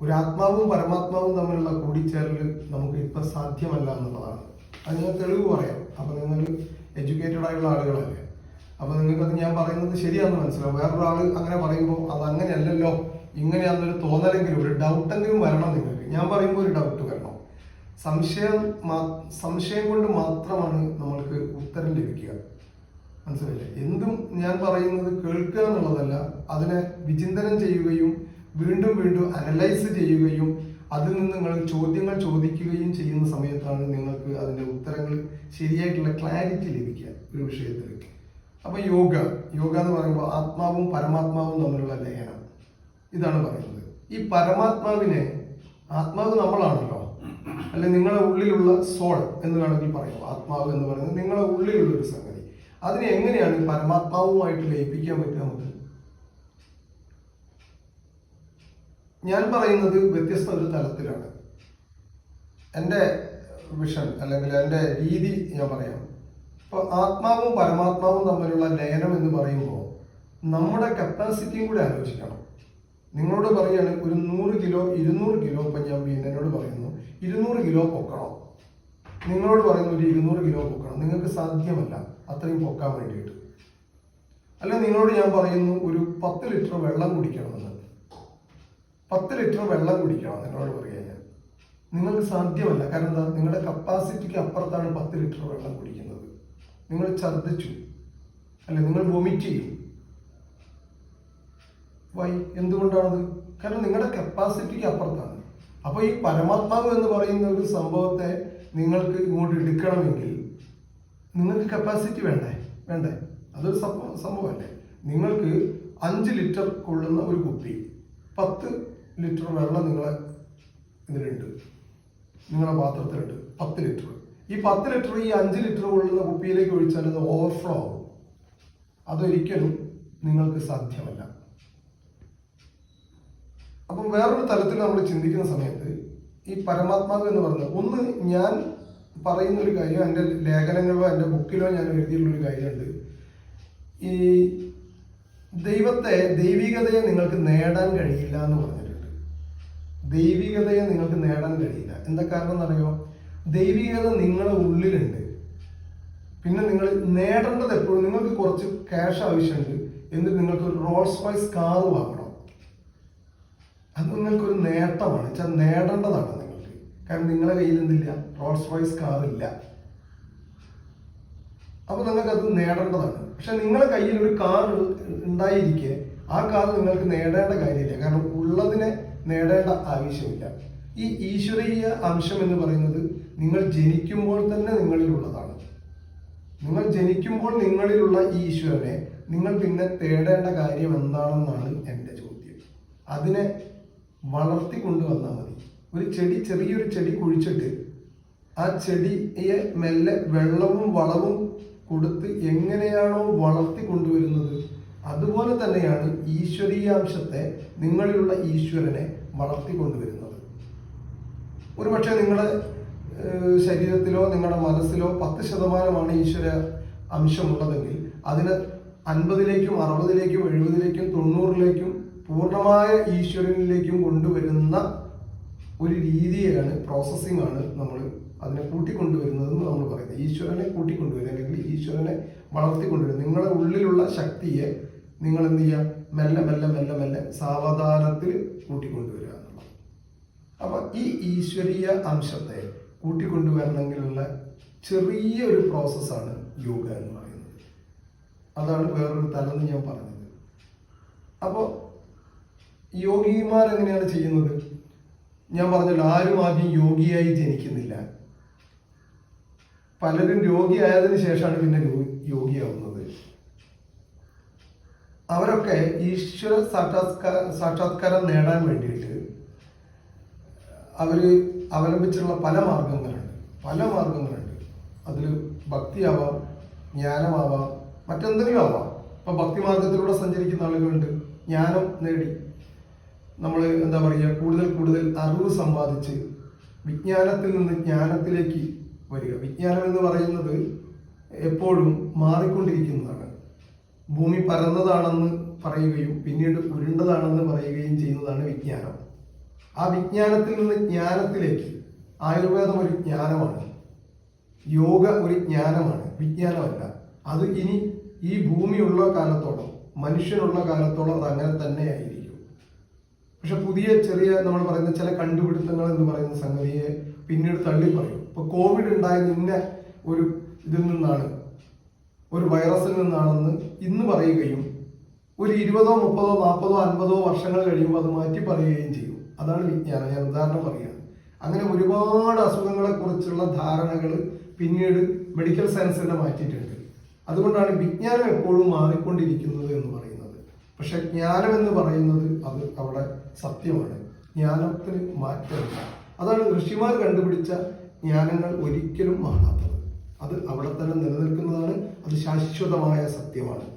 ഒരു ആത്മാവും പരമാത്മാവും തമ്മിലുള്ള കൂടിച്ചേരൽ നമുക്ക് ഇപ്പം സാധ്യമല്ല എന്നുള്ളതാണ്. അത് ഞാൻ തെളിവ് പറയാം. അപ്പം നിങ്ങൾ എഡ്യൂക്കേറ്റഡ് ആയിട്ടുള്ള ആളുകളല്ലേ, അപ്പം നിങ്ങൾക്കത് ഞാൻ പറയുന്നത് ശരിയാണെന്ന് മനസ്സിലാവും. വേറൊരാൾ അങ്ങനെ പറയുമ്പോൾ അത് അങ്ങനെയല്ലല്ലോ, ഇങ്ങനെയാണെന്നൊരു തോന്നലെങ്കിലും, ഒരു ഡൗട്ടെങ്കിലും വരണം നിങ്ങൾക്ക്. ഞാൻ പറയുമ്പോൾ ഒരു ഡൗട്ട് വരണം. സംശയം കൊണ്ട് മാത്രമാണ് നമ്മൾക്ക് ഉത്തരം ലഭിക്കുക. മനസ്സിലായില്ലേ? എന്തും ഞാൻ പറയുന്നത് കേൾക്കുക എന്നുള്ളതല്ല, അതിനെ വിചിന്തനം ചെയ്യുകയും വീണ്ടും വീണ്ടും അനലൈസ് ചെയ്യുകയും അതിൽ നിന്ന് നിങ്ങൾ ചോദ്യങ്ങൾ ചോദിക്കുകയും ചെയ്യുന്ന സമയത്താണ് നിങ്ങൾക്ക് അതിൻ്റെ ഉത്തരങ്ങൾ ശരിയായിട്ടുള്ള ക്ലാരിറ്റി ലഭിക്കുക ഒരു വിഷയത്തിൽ. അപ്പം യോഗ എന്ന് പറയുമ്പോൾ ആത്മാവും പരമാത്മാവും തമ്മിലുള്ള ലയനം, ഇതാണ് പറയുന്നത്. ഈ പരമാത്മാവിനെ, ആത്മാവ് നമ്മളാണല്ലോ, അല്ലെ നിങ്ങളുടെ ഉള്ളിലുള്ള സോൾ എന്ന് വേണമെങ്കിൽ പറയാം. ആത്മാവ് എന്ന് പറയുന്നത് നിങ്ങളുടെ ഉള്ളിലുള്ള ഒരു സംഗതി. അതിനെ എങ്ങനെയാണ് പരമാത്മാവുമായിട്ട് ലയിപ്പിക്കാൻ പറ്റുക? നമുക്ക് ഞാൻ പറയുന്നത് വ്യത്യസ്ത ഒരു തലത്തിലാണ്. എൻ്റെ വിഷൻ അല്ലെങ്കിൽ എൻ്റെ രീതി ഞാൻ പറയാം. ഇപ്പോൾ ആത്മാവും പരമാത്മാവും തമ്മിലുള്ള ലയനം എന്ന് പറയുമ്പോൾ നമ്മുടെ കപ്പാസിറ്റിയും കൂടെ ആലോചിക്കണം. നിങ്ങളോട് പറയുകയാണ് ഒരു 100 കിലോ 200 കിലോ, ഇപ്പം ഞാൻ എന്നോട് പറയുന്നു 200 കിലോ പൊക്കണം, നിങ്ങളോട് പറയുന്നു ഒരു 200 കിലോ പൊക്കണം. നിങ്ങൾക്ക് സാധ്യമല്ല അത്രയും പൊക്കാൻ വേണ്ടിയിട്ട്. അല്ല, നിങ്ങളോട് ഞാൻ പറയുന്നു ഒരു 10 ലിറ്റർ വെള്ളം കുടിക്കണമെന്ന്, 10 ലിറ്റർ വെള്ളം കുടിക്കണം നിങ്ങളോട് പറയുക ഞാൻ, നിങ്ങൾക്ക് സാധ്യമല്ല. കാരണം എന്താ? നിങ്ങളുടെ കപ്പാസിറ്റിക്ക് അപ്പുറത്താണ് 10 ലിറ്റർ വെള്ളം കുടിക്കുന്നത്. നിങ്ങൾ ഛർദ്ദിച്ചു, അല്ലെ നിങ്ങൾ വൊമിറ്റ് ചെയ്യും. വൈ? എന്തുകൊണ്ടാണത്? കാരണം നിങ്ങളുടെ കപ്പാസിറ്റിക്ക് അപ്പുറത്താണ്. അപ്പോൾ ഈ പരമാത്മാവ് എന്ന് പറയുന്ന ഒരു സംഭവത്തെ നിങ്ങൾക്ക് ഇങ്ങോട്ട് എടുക്കണമെങ്കിൽ നിങ്ങൾക്ക് കപ്പാസിറ്റി വേണ്ടേ? അതൊരു സംഭവമല്ലേ. നിങ്ങൾക്ക് 5 ലിറ്റർ കൊള്ളുന്ന ഒരു കുപ്പി, 10 ലിറ്റർ വെള്ളം ഇതിലുണ്ട്, നിങ്ങളുടെ പാത്രത്തിലുണ്ട് 10 ലിറ്റർ. ഈ 10 ലിറ്റർ ഈ 5 ലിറ്റർ കൊള്ളുന്ന കുപ്പിയിലേക്ക് ഒഴിച്ചാൽ അത് ഓവർഫ്ലോ ആവും. അതൊരിക്കലും നിങ്ങൾക്ക് സാധ്യമല്ല. അപ്പം വേറൊരു തലത്തിൽ നമ്മൾ ചിന്തിക്കുന്ന സമയത്ത് ഈ പരമാത്മാവ് എന്ന് പറഞ്ഞാൽ, ഒന്ന് ഞാൻ പറയുന്ന ഒരു കാര്യം, എൻ്റെ ലേഖനങ്ങളിലോ എൻ്റെ ബുക്കിലോ ഞാൻ എഴുതിയിട്ടുള്ളൊരു കാര്യമുണ്ട്. ഈ ദൈവികതയെ നിങ്ങൾക്ക് നേടാൻ കഴിയില്ല എന്ന് പറഞ്ഞിട്ടുണ്ട്. ദൈവികതയെ നിങ്ങൾക്ക് നേടാൻ കഴിയില്ല. എന്താ കാരണം എന്നറിയോ? ദൈവികത നിങ്ങളുടെ ഉള്ളിലുണ്ട്. പിന്നെ നിങ്ങൾ നേടേണ്ടത് എപ്പോഴും, നിങ്ങൾക്ക് കുറച്ച് ക്യാഷ് ആവശ്യമുണ്ട്, എന്നിട്ട് നിങ്ങൾക്ക് ഒരു റോൾസ് റോയ്സ് കാർ വാങ്ങണം. അത് നിങ്ങൾക്കൊരു നേട്ടമാണ്, വെച്ചാൽ നേടേണ്ടതാണ് നിങ്ങൾക്ക്. കാരണം നിങ്ങളുടെ കയ്യിൽ എന്തില്ല? റോൾസ് റോയ്സ് കാർ ഇല്ല. അപ്പൊ നിങ്ങൾക്ക് അത് നേടേണ്ടതാണ്. പക്ഷെ നിങ്ങളുടെ കയ്യിൽ ഒരു കാർ ഉണ്ടായിരിക്കെ ആ കാർ നിങ്ങൾക്ക് നേടേണ്ട കാര്യമില്ല. കാരണം ഉള്ളതിനെ നേടേണ്ട ആവശ്യമില്ല. ഈ ഈശ്വരീയ അംശം എന്ന് പറയുന്നത് നിങ്ങൾ ജനിക്കുമ്പോൾ തന്നെ നിങ്ങളിലുള്ളതാണ്. നിങ്ങൾ ജനിക്കുമ്പോൾ നിങ്ങളിലുള്ള ഈ ഈശ്വരനെ നിങ്ങൾ പിന്നെ തേടേണ്ട കാര്യം എന്താണെന്നാണ് എൻ്റെ ചോദ്യം. അതിനെ വളർത്തിക്കൊണ്ടുവന്നാൽ മതി. ഒരു ചെടി, ചെറിയൊരു ചെടി കുഴിച്ചിട്ട് ആ ചെടിയെ മെല്ലെ വെള്ളവും വളവും കൊടുത്ത് എങ്ങനെയാണോ വളർത്തി കൊണ്ടുവരുന്നത്, അതുപോലെ തന്നെയാണ് ഈശ്വരീയാംശത്തെ, നിങ്ങളിലുള്ള ഈശ്വരനെ വളർത്തിക്കൊണ്ടുവരുന്നത്. ഒരുപക്ഷെ നിങ്ങളുടെ ശരീരത്തിലോ നിങ്ങളുടെ മനസ്സിലോ 10% ഈശ്വര അംശമുള്ളതെങ്കിൽ അതിന് 50-ലേക്കും 60-ലേക്കും 70-ലേക്കും 90-ലേക്കും പൂർണ്ണമായ ഈശ്വരനിലേക്കും കൊണ്ടുവരുന്ന ഒരു രീതിയാണ്, പ്രോസസ്സിംഗ് ആണ് നമ്മൾ അതിനെ കൂട്ടിക്കൊണ്ടുവരുന്നതെന്ന് നമ്മൾ പറയുന്നത്. ഈശ്വരനെ കൂട്ടിക്കൊണ്ടുവരിക അല്ലെങ്കിൽ ഈശ്വരനെ വളർത്തിക്കൊണ്ടുവരിക. നിങ്ങളുടെ ഉള്ളിലുള്ള ശക്തിയെ നിങ്ങൾ എന്ത് ചെയ്യുക? മെല്ലെ മെല്ലെ മെല്ലെ മെല്ലെ സാവധാനത്തിൽ കൂട്ടിക്കൊണ്ടുവരിക എന്നുള്ളത്. അപ്പം ഈ ഈശ്വരീയ അംശത്തെ കൂട്ടിക്കൊണ്ടുവരണമെങ്കിലുള്ള ചെറിയൊരു പ്രോസസ്സാണ് യോഗ എന്ന് പറയുന്നത്. അതാണ് വേറൊരു തലം ഞാൻ പറഞ്ഞത്. അപ്പോൾ യോഗിമാരെങ്ങനെയാണ് ചെയ്യുന്നത്? ഞാൻ പറഞ്ഞല്ലോ, ആരും ആദ്യം യോഗിയായി ജനിക്കുന്നില്ല. പലരും രോഗിയായതിനു ശേഷമാണ് പിന്നെ യോഗിയാവുന്നത്. അവരൊക്കെ ഈശ്വര സാക്ഷാത്കാരം നേടാൻ വേണ്ടിയിട്ട് അവർ അവലംബിച്ചിട്ടുള്ള പല മാർഗങ്ങളുണ്ട്. അതിൽ ഭക്തിയാവാം, ജ്ഞാനമാവാം, മറ്റെന്തെങ്കിലും ആവാം. ഇപ്പം ഭക്തി മാർഗത്തിലൂടെ സഞ്ചരിക്കുന്ന ആളുകളുണ്ട്. ജ്ഞാനം നേടി നമ്മൾ എന്താ പറയുക, കൂടുതൽ അറിവ് സമ്പാദിച്ച് വിജ്ഞാനത്തിൽ നിന്ന് ജ്ഞാനത്തിലേക്ക് വരിക. വിജ്ഞാനം എന്ന് പറയുന്നത് എപ്പോഴും മാറിക്കൊണ്ടിരിക്കുന്നതാണ്. ഭൂമി പരന്നതാണെന്ന് പറയുകയും പിന്നീട് ഉരുണ്ടതാണെന്ന് പറയുകയും ചെയ്യുന്നതാണ് വിജ്ഞാനം. ആ വിജ്ഞാനത്തിൽ നിന്ന് ജ്ഞാനത്തിലേക്ക്. ആയുർവേദം ഒരു ജ്ഞാനമാണ്, യോഗ ഒരു ജ്ഞാനമാണ്, വിജ്ഞാനമല്ല. അത് ഇനി ഈ ഭൂമിയുള്ള കാലത്തോളം, മനുഷ്യനുള്ള കാലത്തോളം അത് അങ്ങനെ തന്നെ ആയിരിക്കും. പക്ഷെ പുതിയ ചെറിയ നമ്മൾ പറയുന്ന ചില കണ്ടുപിടുത്തങ്ങൾ എന്ന് പറയുന്ന സംഗതിയെ പിന്നീട് തള്ളി പറയും. ഇപ്പൊ കോവിഡ് ഉണ്ടായത് ഇന്ന ഒരു ഇതിൽ നിന്നാണ്, ഒരു വൈറസിൽ നിന്നാണെന്ന് ഇന്ന് പറയുകയും ഒരു 20, 30, 40, 50 വർഷങ്ങൾ കഴിയുമ്പോൾ അത് മാറ്റി പറയുകയും ചെയ്യും. അതാണ് വിജ്ഞാനം. ഞാൻ ഉദാഹരണം പറയുകയാണ്. അങ്ങനെ ഒരുപാട് അസുഖങ്ങളെ കുറിച്ചുള്ള ധാരണകൾ പിന്നീട് മെഡിക്കൽ സയൻസ് തന്നെ മാറ്റിയിട്ടുണ്ട്. അതുകൊണ്ടാണ് വിജ്ഞാനം എപ്പോഴും മാറിക്കൊണ്ടിരിക്കുന്നത് എന്ന് പറയുന്നത്. പക്ഷെ ജ്ഞാനം എന്ന് പറയുന്നത് അത് അവിടെ സത്യമാണ്. ജ്ഞാനത്തിന് മാറ്റമില്ല. അതാണ് ഋഷിമാർ കണ്ടുപിടിച്ച ജ്ഞാനങ്ങൾ ഒരിക്കലും മാറാത്തത്. അത് അവിടെ തന്നെ നിലനിൽക്കുന്നതാണ്. അത് ശാശ്വതമായ സത്യമാണ്.